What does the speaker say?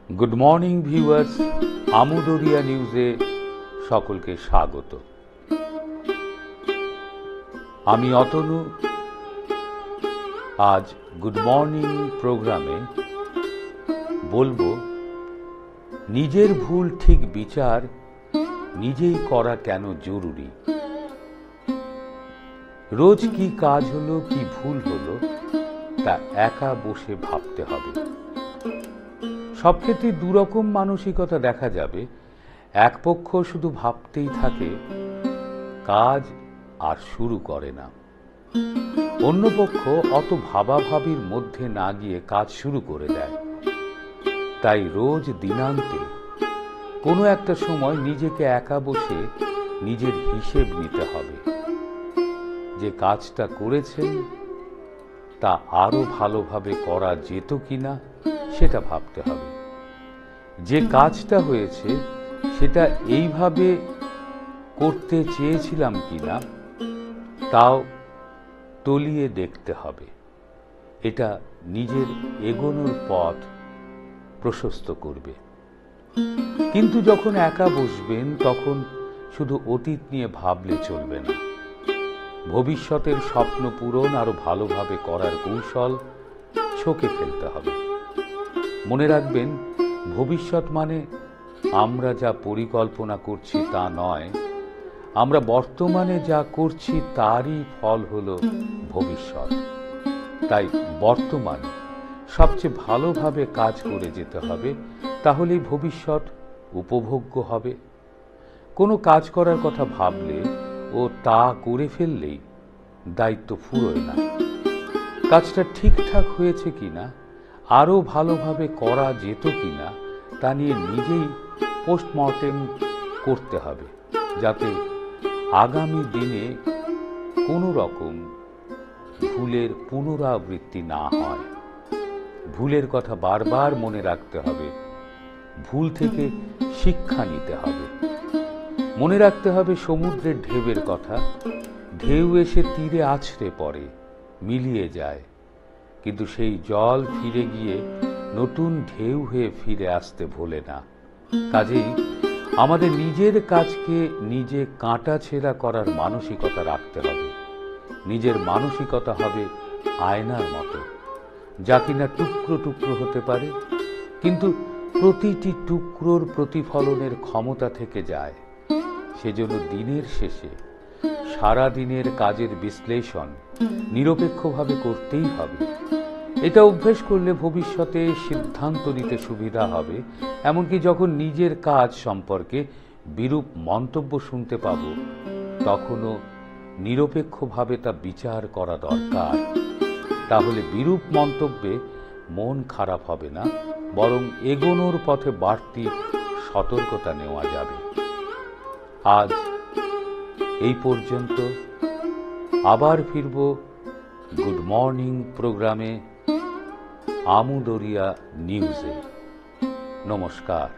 Good morning viewers, আমুদরিয়া নিউজে সকলকে স্বাগত। আমি অতনু। আজ গুড মর্নিং প্রোগ্রামে বলবো নিজের ভুল ঠিক বিচার নিজেই করা কেন জরুরি। রোজ কি কাজ হলো, কি ভুল হলো, তা একা বসে ভাবতে হবে। সব ক্ষেত্রে দুরকম মানসিকতা দেখা যাবে। এক পক্ষ শুধু ভাবতেই থাকে, কাজ আর শুরু করে না। অন্য পক্ষ অত ভাবাভাবির মধ্যে না গিয়ে কাজ শুরু করে দেয়। তাই রোজ দিনান্তে কোনো একটা সময় নিজেকে একা বসে নিজের হিসেব নিতে হবে। যে কাজটা করেছেন তা আরো ভালোভাবে করা যেত কিনা সেটা ভাবতে হবে। যে কাজটা হয়েছে সেটা এইভাবে করতে চেয়েছিলাম কিনা তাও তলিয়ে দেখতে হবে। এটা নিজের এগোনোর পথ প্রশস্ত করবে। কিন্তু যখন একা বসবেন তখন শুধু অতীত নিয়ে ভাবলে চলবে না। ভবিষ্যতের স্বপ্ন পূরণ আরো ভালোভাবে করার কৌশল ছকে ফেলতে হবে। মনে রাখবেন, ভবিষ্যৎ মানে আমরা যা পরিকল্পনা করছি তা নয়, আমরা বর্তমানে যা করছি তারই ফল হলো ভবিষ্যৎ। তাই বর্তমানে সবচেয়ে ভালোভাবে কাজ করে যেতে হবে, তাহলেই ভবিষ্যৎ উপভোগ্য হবে। কোনো কাজ করার কথা ভাবলে ও তা করে ফেললেই দায়িত্ব ফুরোয় না। কাজটা ঠিকঠাক হয়েছে কিনা, আরো ভালোভাবে করা যেত কিনা তা নিয়ে নিজেই পোস্টমর্টেম করতে হবে, যাতে আগামী দিনে কোনো রকম ভুলের পুনরাবৃত্তি না হয়। ভুলের কথা বারবার মনে রাখতে হবে। ভুল থেকে শিক্ষা নিতে হবে। মনে রাখতে হবে সমুদ্রের ঢেউয়ের কথা। ঢেউ এসে তীরে আছড়ে পড়ে, মিলিয়ে যায়, কিন্তু সেই জল ফিরে গিয়ে নতুন ঢেউ হয়ে ফিরে আসতে ভোলে না। কাজেই আমাদের নিজের কাজকে নিজে কাঁটা ছেঁড়া করার মানসিকতা রাখতে হবে। নিজের মানসিকতা হবে আয়নার মতো, যা কিনা টুকরো টুকরো হতে পারে, কিন্তু প্রতিটি টুকরোর প্রতিফলনের ক্ষমতা থেকে যায়। সেজন্য দিনের শেষে সারা দিনের কাজের বিশ্লেষণ নিরপেক্ষভাবে করতেই হবে। এটা অভ্যেস করলে ভবিষ্যতে সিদ্ধান্ত নিতে সুবিধা হবে। এমনকি যখন নিজের কাজ সম্পর্কে বিরূপ মন্তব্য শুনতে পাব, তখনও নিরপেক্ষভাবে তা বিচার করা দরকার। তাহলে বিরূপ মন্তব্যে মন খারাপ হবে না, বরং এগোনোর পথে বাড়তি সতর্কতা নেওয়া যাবে। আজ এই পর্যন্ত। আবার ফিরব গুড মর্নিং প্রোগ্রামে, আমুদরিয়া নিউজে। নমস্কার।